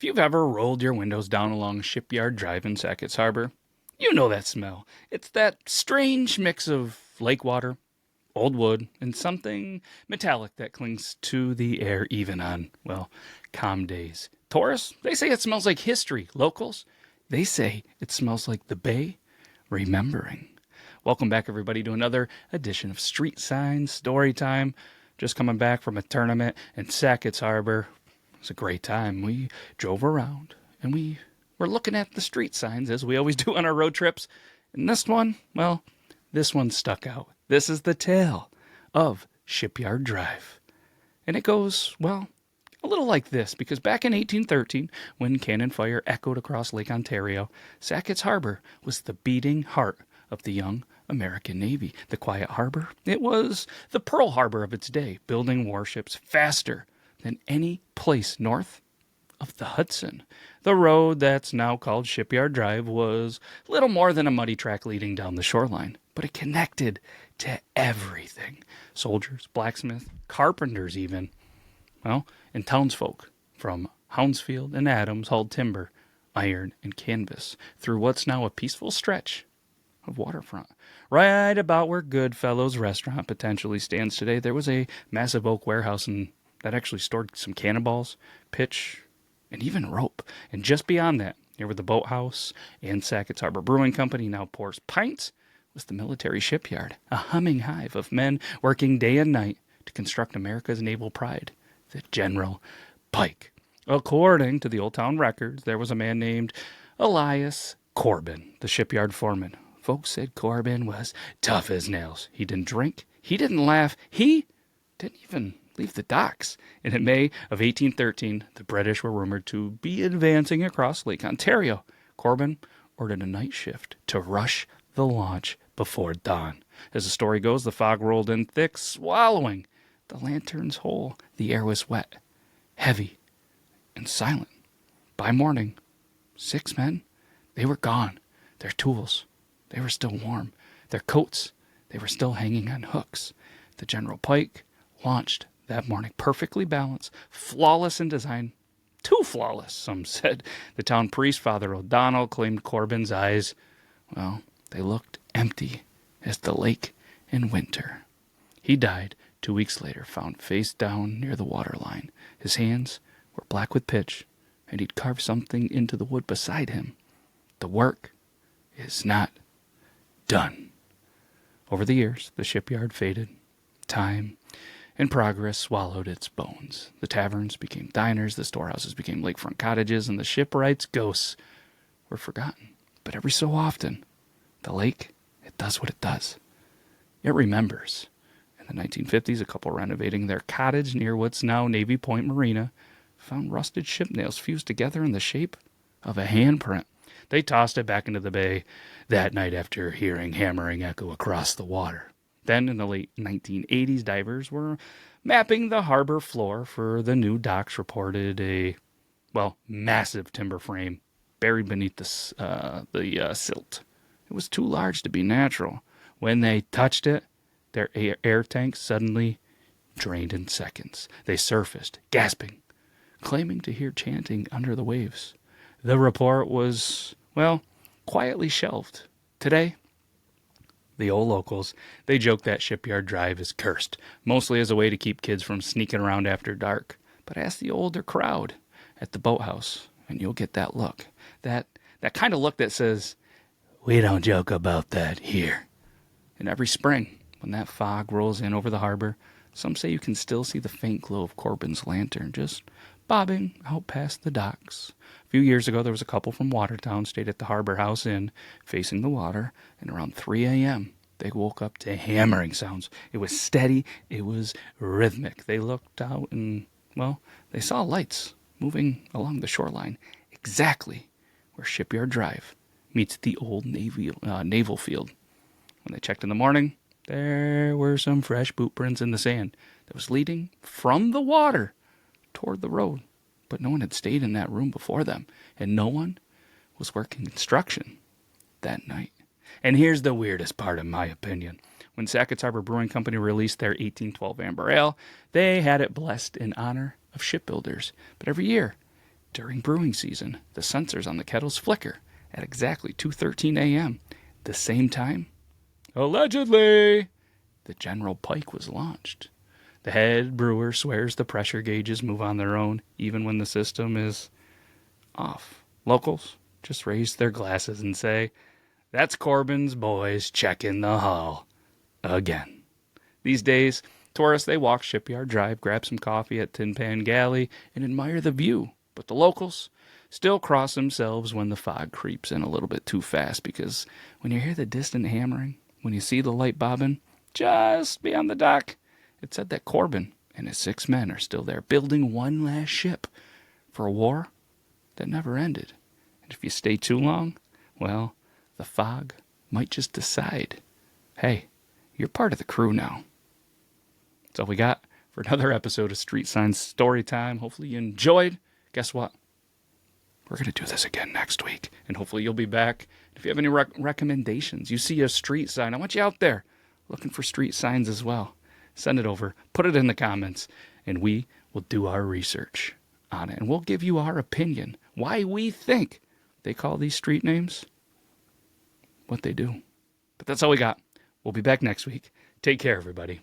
If you've ever rolled your windows down along Shipyard Drive in Sacketts Harbor, you know that smell. It's that strange mix of lake water, old wood, and something metallic that clings to the air even on, well, calm days. Tourists, they say it smells like history. Locals, they say it smells like the bay remembering. Welcome back, everybody, to another edition of Street Sign Storytime. Just coming back from a tournament in Sacketts Harbor. It was a great time. We drove around and we were looking at the street signs as we always do on our road trips. And this one, well, this one stuck out. This is the tale of Shipyard Drive. And it goes, well, a little like this, because back in 1813, when cannon fire echoed across Lake Ontario, Sacketts Harbor was the beating heart of the young American Navy. The quiet harbor, it was the Pearl Harbor of its day, building warships faster than any place north of the Hudson. The road that's now called Shipyard Drive was little more than a muddy track leading down the shoreline, but it connected to everything. Soldiers, blacksmiths, carpenters even. Well, and townsfolk from Hounsfield and Adams hauled timber, iron, and canvas through what's now a peaceful stretch of waterfront. Right about where Goodfellows restaurant potentially stands today, there was a massive oak warehouse that actually stored some cannonballs, pitch, and even rope. And just beyond that, near where the boathouse and Sacketts Harbor Brewing Company now pours pints, was the military shipyard, a humming hive of men working day and night to construct America's naval pride, the General Pike. According to the Old Town records, there was a man named Elias Corbin, the shipyard foreman. Folks said Corbin was tough as nails. He didn't drink. He didn't laugh. He didn't even leave the docks. And in May of 1813, the British were rumored to be advancing across Lake Ontario. Corbin ordered a night shift to rush the launch before dawn. As the story goes, the fog rolled in thick, swallowing the lantern's hole. The air was wet, heavy, and silent. By morning, 6 men, they were gone. Their tools, they were still warm. Their coats, they were still hanging on hooks. The General Pike launched that morning, perfectly balanced, flawless in design. Too flawless, some said. The town priest, Father O'Donnell, claimed Corbin's eyes, well, they looked empty as the lake in winter. He died 2 weeks later, found face down near the waterline. His hands were black with pitch, and he'd carved something into the wood beside him. The work is not done. Over the years, the shipyard faded. Time and progress swallowed its bones. The taverns became diners, the storehouses became lakefront cottages, and the shipwrights' ghosts were forgotten. But every so often, the lake, it does what it does. It remembers. In the 1950s, a couple renovating their cottage near what's now Navy Point Marina found rusted ship nails fused together in the shape of a handprint. They tossed it back into the bay that night after hearing hammering echo across the water. Then, in the late 1980s, divers were mapping the harbor floor for the new docks, reported a, well, massive timber frame buried beneath the silt. It was too large to be natural. When they touched it, their air tanks suddenly drained in seconds. They surfaced, gasping, claiming to hear chanting under the waves. The report was, well, quietly shelved. Today, the old locals, they joke that Shipyard Drive is cursed, mostly as a way to keep kids from sneaking around after dark. But ask the older crowd at the boathouse, and you'll get that look. That kind of look that says, we don't joke about that here. And every spring, when that fog rolls in over the harbor, some say you can still see the faint glow of Corbin's lantern just bobbing out past the docks. A few years ago, there was a couple from Watertown stayed at the Harbor House Inn facing the water, and around 3 a.m., they woke up to hammering sounds. It was steady. It was rhythmic. They looked out and, well, they saw lights moving along the shoreline, exactly where Shipyard Drive meets the old naval field. When they checked in the morning, there were some fresh boot prints in the sand that was leading from the water toward the road. But no one had stayed in that room before them, and no one was working construction that night. And here's the weirdest part, in my opinion. When Sacketts Harbor Brewing Company released their 1812 Amber Ale, they had it blessed in honor of shipbuilders. But every year, During brewing season, the sensors on the kettles flicker at exactly 2:13 a.m., the same time, allegedly, the General Pike was launched. The head brewer swears the pressure gauges move on their own, even when the system is off. Locals just raise their glasses and say, "That's Corbin's boys checking the hull again." These days, tourists, they walk Shipyard Drive, grab some coffee at Tin Pan Galley, and admire the view. But the locals still cross themselves when the fog creeps in a little bit too fast, because when you hear the distant hammering, when you see the light bobbing just beyond the dock, it said that Corbin and his 6 men are still there, building one last ship for a war that never ended. And if you stay too long, well, the fog might just decide, hey, you're part of the crew now. That's all we got for another episode of Street Sign Storytime. Hopefully you enjoyed. Guess what? We're going to do this again next week, and hopefully you'll be back. If you have any recommendations, you see a street sign, I want you out there looking for street signs as well. Send it over, put it in the comments, and we will do our research on it. And we'll give you our opinion, why we think they call these street names what they do. But that's all we got. We'll be back next week. Take care, everybody.